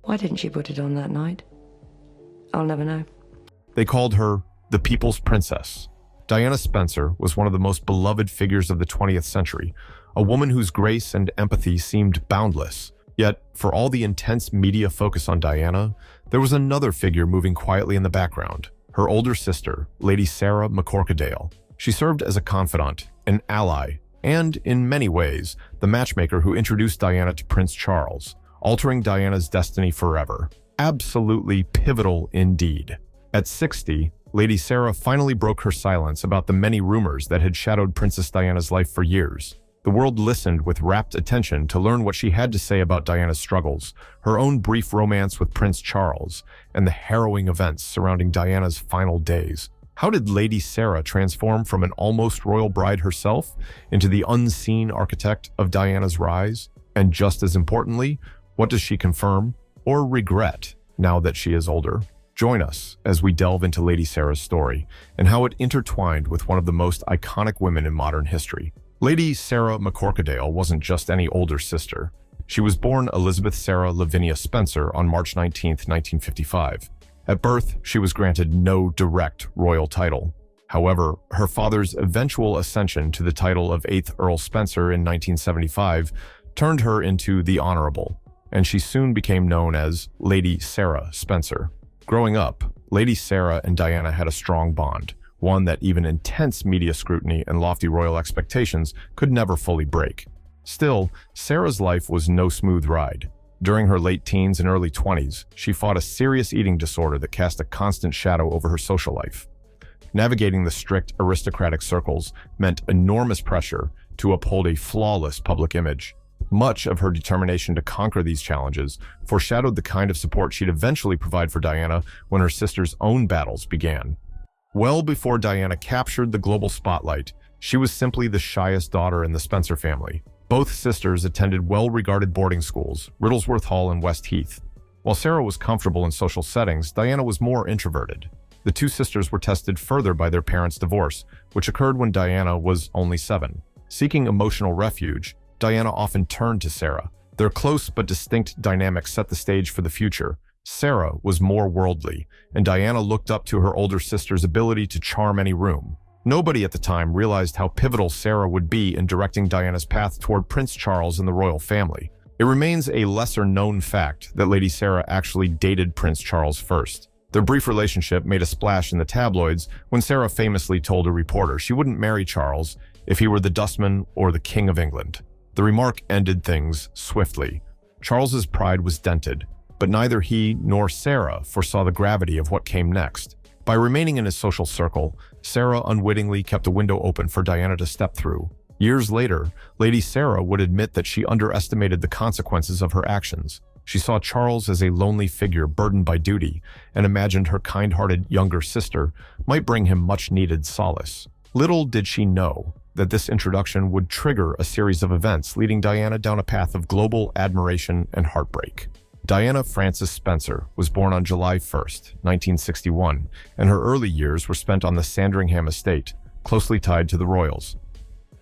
Why didn't she put it on that night? I'll never know. They called her the People's Princess. Diana Spencer was one of the most beloved figures of the 20th century, a woman whose grace and empathy seemed boundless. Yet, for all the intense media focus on Diana, there was another figure moving quietly in the background, her older sister, Lady Sarah McCorquodale. She served as a confidant, an ally, and, in many ways, the matchmaker who introduced Diana to Prince Charles, altering Diana's destiny forever. Absolutely pivotal indeed. At 60, Lady Sarah finally broke her silence about the many rumors that had shadowed Princess Diana's life for years. The world listened with rapt attention to learn what she had to say about Diana's struggles, her own brief romance with Prince Charles, and the harrowing events surrounding Diana's final days. How did Lady Sarah transform from an almost royal bride herself into the unseen architect of Diana's rise? And just as importantly, what does she confirm or regret now that she is older? Join us as we delve into Lady Sarah's story and how it intertwined with one of the most iconic women in modern history. Lady Sarah McCorquodale wasn't just any older sister. She was born Elizabeth Sarah Lavinia Spencer on March 19, 1955. At birth, she was granted no direct royal title. However, her father's eventual ascension to the title of 8th Earl Spencer in 1975 turned her into the Honorable, and she soon became known as Lady Sarah Spencer. Growing up, Lady Sarah and Diana had a strong bond, one that even intense media scrutiny and lofty royal expectations could never fully break. Still, Sarah's life was no smooth ride. During her late teens and early 20s, she fought a serious eating disorder that cast a constant shadow over her social life. Navigating the strict aristocratic circles meant enormous pressure to uphold a flawless public image. Much of her determination to conquer these challenges foreshadowed the kind of support she'd eventually provide for Diana when her sister's own battles began. Well before Diana captured the global spotlight, she was simply the shyest daughter in the Spencer family. Both sisters attended well-regarded boarding schools, Riddlesworth Hall and West Heath. While Sarah was comfortable in social settings, Diana was more introverted. The two sisters were tested further by their parents' divorce, which occurred when Diana was only 7. Seeking emotional refuge, Diana often turned to Sarah. Their close but distinct dynamics set the stage for the future. Sarah was more worldly, and Diana looked up to her older sister's ability to charm any room. Nobody at the time realized how pivotal Sarah would be in directing Diana's path toward Prince Charles and the royal family. It remains a lesser-known fact that Lady Sarah actually dated Prince Charles first. Their brief relationship made a splash in the tabloids when Sarah famously told a reporter she wouldn't marry Charles if he were the dustman or the King of England. The remark ended things swiftly. Charles's pride was dented, but neither he nor Sarah foresaw the gravity of what came next. By remaining in his social circle, Sarah unwittingly kept a window open for Diana to step through. Years later, Lady Sarah would admit that she underestimated the consequences of her actions. She saw Charles as a lonely figure burdened by duty and imagined her kind-hearted younger sister might bring him much-needed solace. Little did she know that this introduction would trigger a series of events leading Diana down a path of global admiration and heartbreak. Diana Frances Spencer was born on July 1, 1961, and her early years were spent on the Sandringham estate, closely tied to the royals.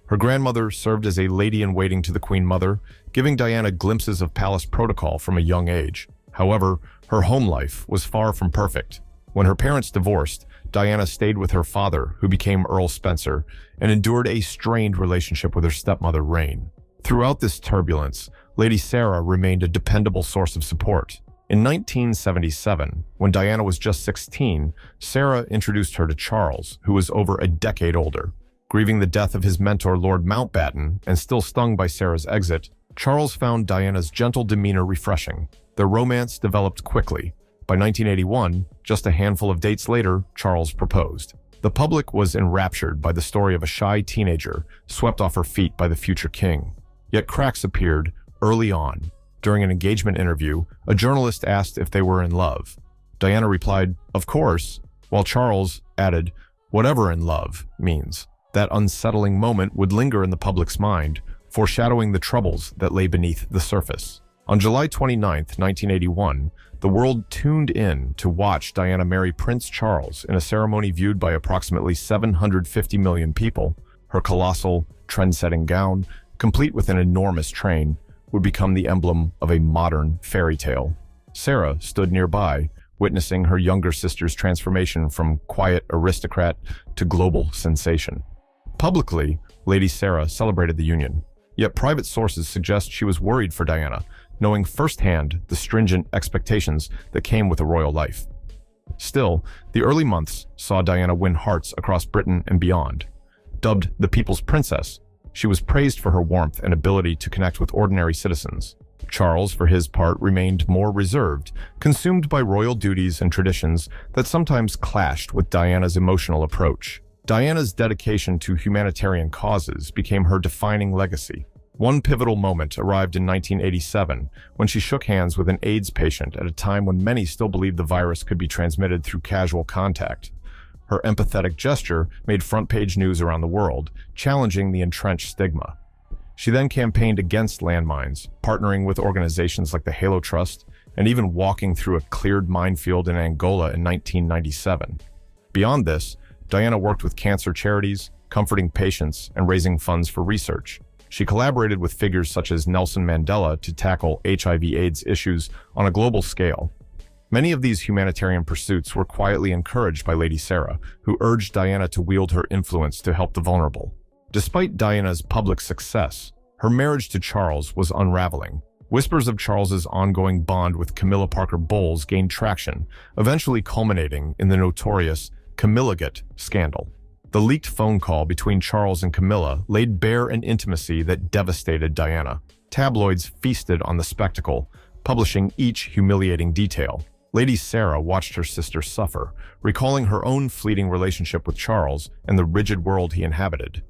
Her grandmother served as a lady-in-waiting to the Queen Mother, giving Diana glimpses of palace protocol from a young age. However, her home life was far from perfect. When her parents divorced, Diana stayed with her father, who became Earl Spencer, and endured a strained relationship with her stepmother, Rain. Throughout this turbulence, Lady Sarah remained a dependable source of support. In 1977, when Diana was just 16, Sarah introduced her to Charles, who was over a decade older. Grieving the death of his mentor, Lord Mountbatten, and still stung by Sarah's exit, Charles found Diana's gentle demeanor refreshing. Their romance developed quickly. By 1981, just a handful of dates later, Charles proposed. The public was enraptured by the story of a shy teenager swept off her feet by the future king. Yet cracks appeared early on. During an engagement interview, a journalist asked if they were in love. Diana replied, "Of course," while Charles added, "Whatever in love means." That unsettling moment would linger in the public's mind, foreshadowing the troubles that lay beneath the surface. On July 29, 1981, the world tuned in to watch Diana marry Prince Charles in a ceremony viewed by approximately 750 million people. Her colossal, trend-setting gown, complete with an enormous train, would become the emblem of a modern fairy tale. Sarah stood nearby, witnessing her younger sister's transformation from quiet aristocrat to global sensation. Publicly, Lady Sarah celebrated the union, yet private sources suggest she was worried for Diana, knowing firsthand the stringent expectations that came with a royal life. Still, the early months saw Diana win hearts across Britain and beyond. Dubbed the People's Princess, she was praised for her warmth and ability to connect with ordinary citizens. Charles, for his part, remained more reserved, consumed by royal duties and traditions that sometimes clashed with Diana's emotional approach. Diana's dedication to humanitarian causes became her defining legacy. One pivotal moment arrived in 1987 when she shook hands with an AIDS patient at a time when many still believed the virus could be transmitted through casual contact. Her empathetic gesture made front-page news around the world, challenging the entrenched stigma. She then campaigned against landmines, partnering with organizations like the Halo Trust, and even walking through a cleared minefield in Angola in 1997. Beyond this, Diana worked with cancer charities, comforting patients, and raising funds for research. She collaborated with figures such as Nelson Mandela to tackle HIV/AIDS issues on a global scale. Many of these humanitarian pursuits were quietly encouraged by Lady Sarah, who urged Diana to wield her influence to help the vulnerable. Despite Diana's public success, her marriage to Charles was unraveling. Whispers of Charles's ongoing bond with Camilla Parker Bowles gained traction, eventually culminating in the notorious Camillagate scandal. The leaked phone call between Charles and Camilla laid bare an intimacy that devastated Diana. Tabloids feasted on the spectacle, publishing each humiliating detail. Lady Sarah watched her sister suffer, recalling her own fleeting relationship with Charles and the rigid world he inhabited.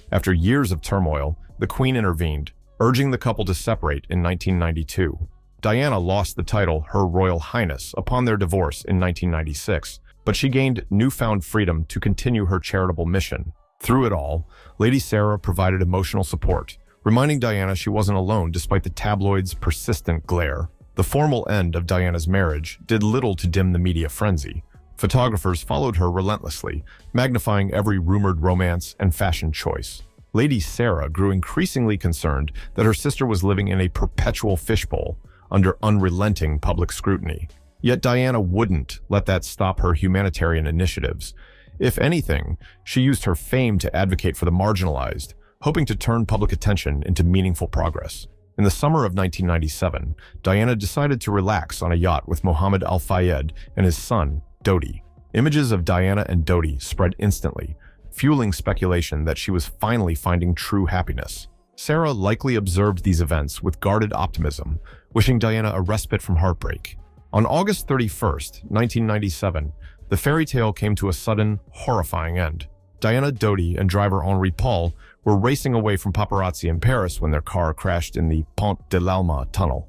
After years of turmoil, the Queen intervened, urging the couple to separate in 1992. Diana lost the title Her Royal Highness upon their divorce in 1996, but she gained newfound freedom to continue her charitable mission. Through it all, Lady Sarah provided emotional support, reminding Diana she wasn't alone despite the tabloids' persistent glare. The formal end of Diana's marriage did little to dim the media frenzy. Photographers followed her relentlessly, magnifying every rumored romance and fashion choice. Lady Sarah grew increasingly concerned that her sister was living in a perpetual fishbowl under unrelenting public scrutiny. Yet Diana wouldn't let that stop her humanitarian initiatives. If anything, she used her fame to advocate for the marginalized, hoping to turn public attention into meaningful progress. In the summer of 1997, Diana decided to relax on a yacht with Mohammed Al-Fayed and his son, Dodi. Images of Diana and Dodi spread instantly, fueling speculation that she was finally finding true happiness. Sarah likely observed these events with guarded optimism, wishing Diana a respite from heartbreak. On August 31st, 1997, the fairy tale came to a sudden, horrifying end. Diana, Dodi, and driver Henri Paul were racing away from paparazzi in Paris when their car crashed in the Pont de l'Alma tunnel.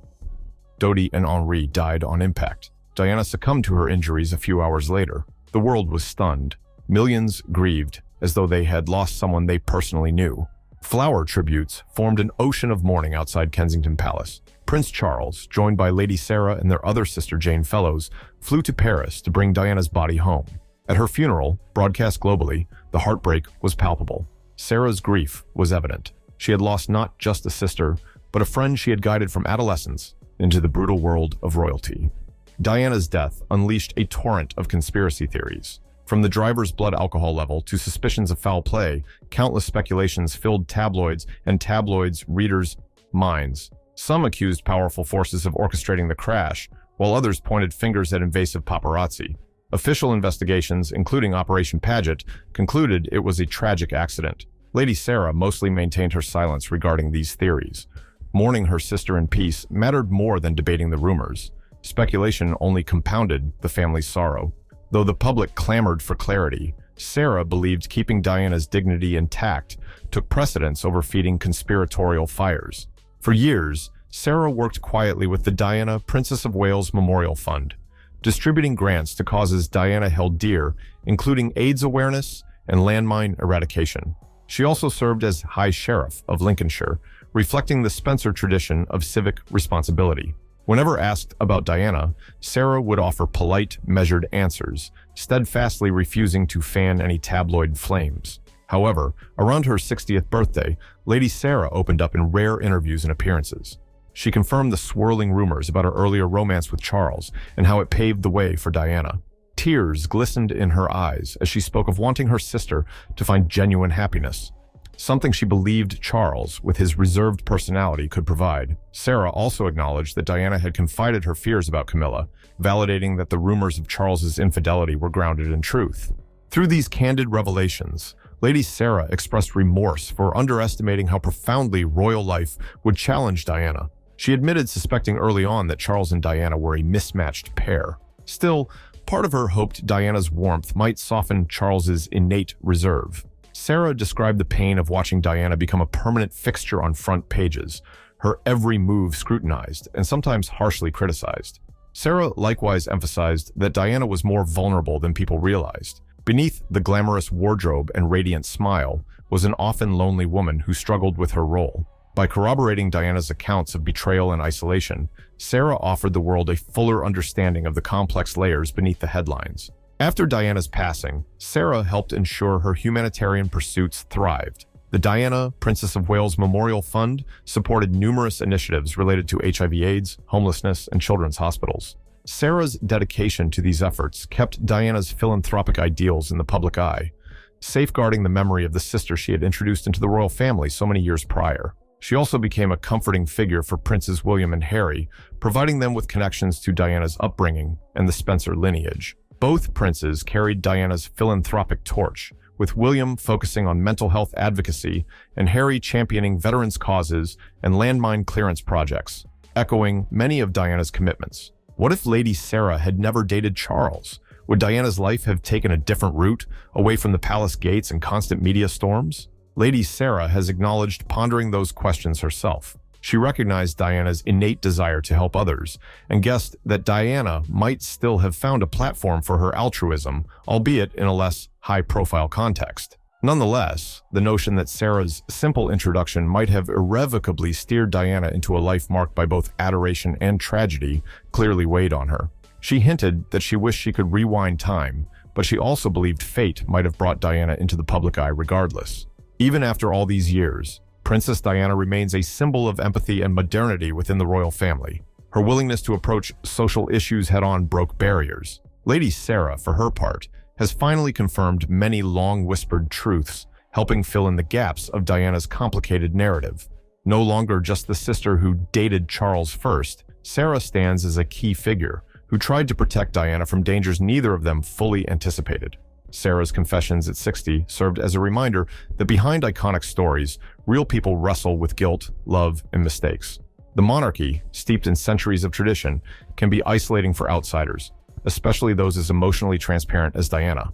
Dodi and Henri died on impact. Diana succumbed to her injuries a few hours later. The world was stunned. Millions grieved, as though they had lost someone they personally knew. Flower tributes formed an ocean of mourning outside Kensington Palace. Prince Charles, joined by Lady Sarah and their other sister Jane Fellows, flew to Paris to bring Diana's body home. At her funeral, broadcast globally, the heartbreak was palpable. Sarah's grief was evident. She had lost not just a sister, but a friend she had guided from adolescence into the brutal world of royalty. Diana's death unleashed a torrent of conspiracy theories. From the driver's blood alcohol level to suspicions of foul play, countless speculations filled tabloids and tabloids' readers' minds. Some accused powerful forces of orchestrating the crash, while others pointed fingers at invasive paparazzi. Official investigations, including Operation Paget, concluded it was a tragic accident. Lady Sarah mostly maintained her silence regarding these theories. Mourning her sister in peace mattered more than debating the rumors. Speculation only compounded the family's sorrow. Though the public clamored for clarity, Sarah believed keeping Diana's dignity intact took precedence over feeding conspiratorial fires. For years, Sarah worked quietly with the Diana, Princess of Wales Memorial Fund, distributing grants to causes Diana held dear, including AIDS awareness and landmine eradication. She also served as High Sheriff of Lincolnshire, reflecting the Spencer tradition of civic responsibility. Whenever asked about Diana, Sarah would offer polite, measured answers, steadfastly refusing to fan any tabloid flames. However, around her 60th birthday, Lady Sarah opened up in rare interviews and appearances. She confirmed the swirling rumors about her earlier romance with Charles and how it paved the way for Diana. Tears glistened in her eyes as she spoke of wanting her sister to find genuine happiness, something she believed Charles, with his reserved personality, could provide. Sarah also acknowledged that Diana had confided her fears about Camilla, validating that the rumors of Charles's infidelity were grounded in truth. Through these candid revelations, Lady Sarah expressed remorse for underestimating how profoundly royal life would challenge Diana. She admitted suspecting early on that Charles and Diana were a mismatched pair. Still, part of her hoped Diana's warmth might soften Charles's innate reserve. Sarah described the pain of watching Diana become a permanent fixture on front pages, her every move scrutinized and sometimes harshly criticized. Sarah likewise emphasized that Diana was more vulnerable than people realized. Beneath the glamorous wardrobe and radiant smile was an often lonely woman who struggled with her role. By corroborating Diana's accounts of betrayal and isolation, Sarah offered the world a fuller understanding of the complex layers beneath the headlines. After Diana's passing, Sarah helped ensure her humanitarian pursuits thrived. The Diana, Princess of Wales Memorial Fund supported numerous initiatives related to HIV/AIDS, homelessness, and children's hospitals. Sarah's dedication to these efforts kept Diana's philanthropic ideals in the public eye, safeguarding the memory of the sister she had introduced into the royal family so many years prior. She also became a comforting figure for Princes William and Harry, providing them with connections to Diana's upbringing and the Spencer lineage. Both princes carried Diana's philanthropic torch, with William focusing on mental health advocacy and Harry championing veterans' causes and landmine clearance projects, echoing many of Diana's commitments. What if Lady Sarah had never dated Charles? Would Diana's life have taken a different route, away from the palace gates and constant media storms? Lady Sarah has acknowledged pondering those questions herself. She recognized Diana's innate desire to help others and guessed that Diana might still have found a platform for her altruism, albeit in a less high-profile context. Nonetheless, the notion that Sarah's simple introduction might have irrevocably steered Diana into a life marked by both adoration and tragedy clearly weighed on her. She hinted that she wished she could rewind time, but she also believed fate might have brought Diana into the public eye regardless. Even after all these years, Princess Diana remains a symbol of empathy and modernity within the royal family. Her willingness to approach social issues head-on broke barriers. Lady Sarah, for her part, has finally confirmed many long-whispered truths, helping fill in the gaps of Diana's complicated narrative. No longer just the sister who dated Charles first, Sarah stands as a key figure who tried to protect Diana from dangers neither of them fully anticipated. Sarah's confessions at 60 served as a reminder that behind iconic stories, real people wrestle with guilt, love, and mistakes. The monarchy, steeped in centuries of tradition, can be isolating for outsiders, especially those as emotionally transparent as Diana.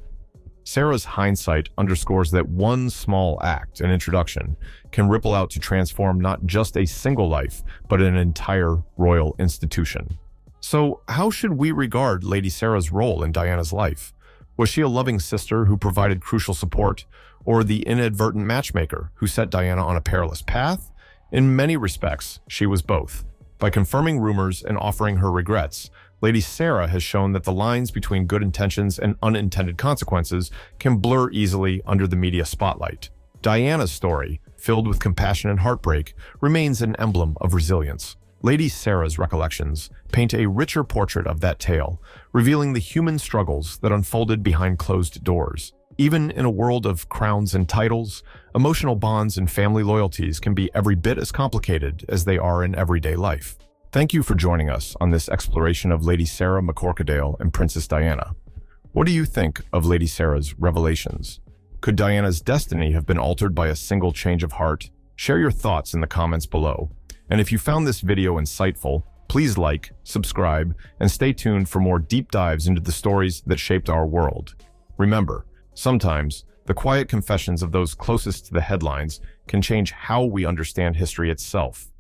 Sarah's hindsight underscores that one small act, an introduction, can ripple out to transform not just a single life, but an entire royal institution. So, how should we regard Lady Sarah's role in Diana's life? Was she a loving sister who provided crucial support, or the inadvertent matchmaker who set Diana on a perilous path? In many respects, she was both. By confirming rumors and offering her regrets, Lady Sarah has shown that the lines between good intentions and unintended consequences can blur easily under the media spotlight. Diana's story, filled with compassion and heartbreak, remains an emblem of resilience. Lady Sarah's recollections paint a richer portrait of that tale, revealing the human struggles that unfolded behind closed doors. Even in a world of crowns and titles, emotional bonds and family loyalties can be every bit as complicated as they are in everyday life. Thank you for joining us on this exploration of Lady Sarah McCorquodale and Princess Diana. What do you think of Lady Sarah's revelations? Could Diana's destiny have been altered by a single change of heart? Share your thoughts in the comments below. And if you found this video insightful, please like, subscribe, and stay tuned for more deep dives into the stories that shaped our world. Remember, sometimes the quiet confessions of those closest to the headlines can change how we understand history itself.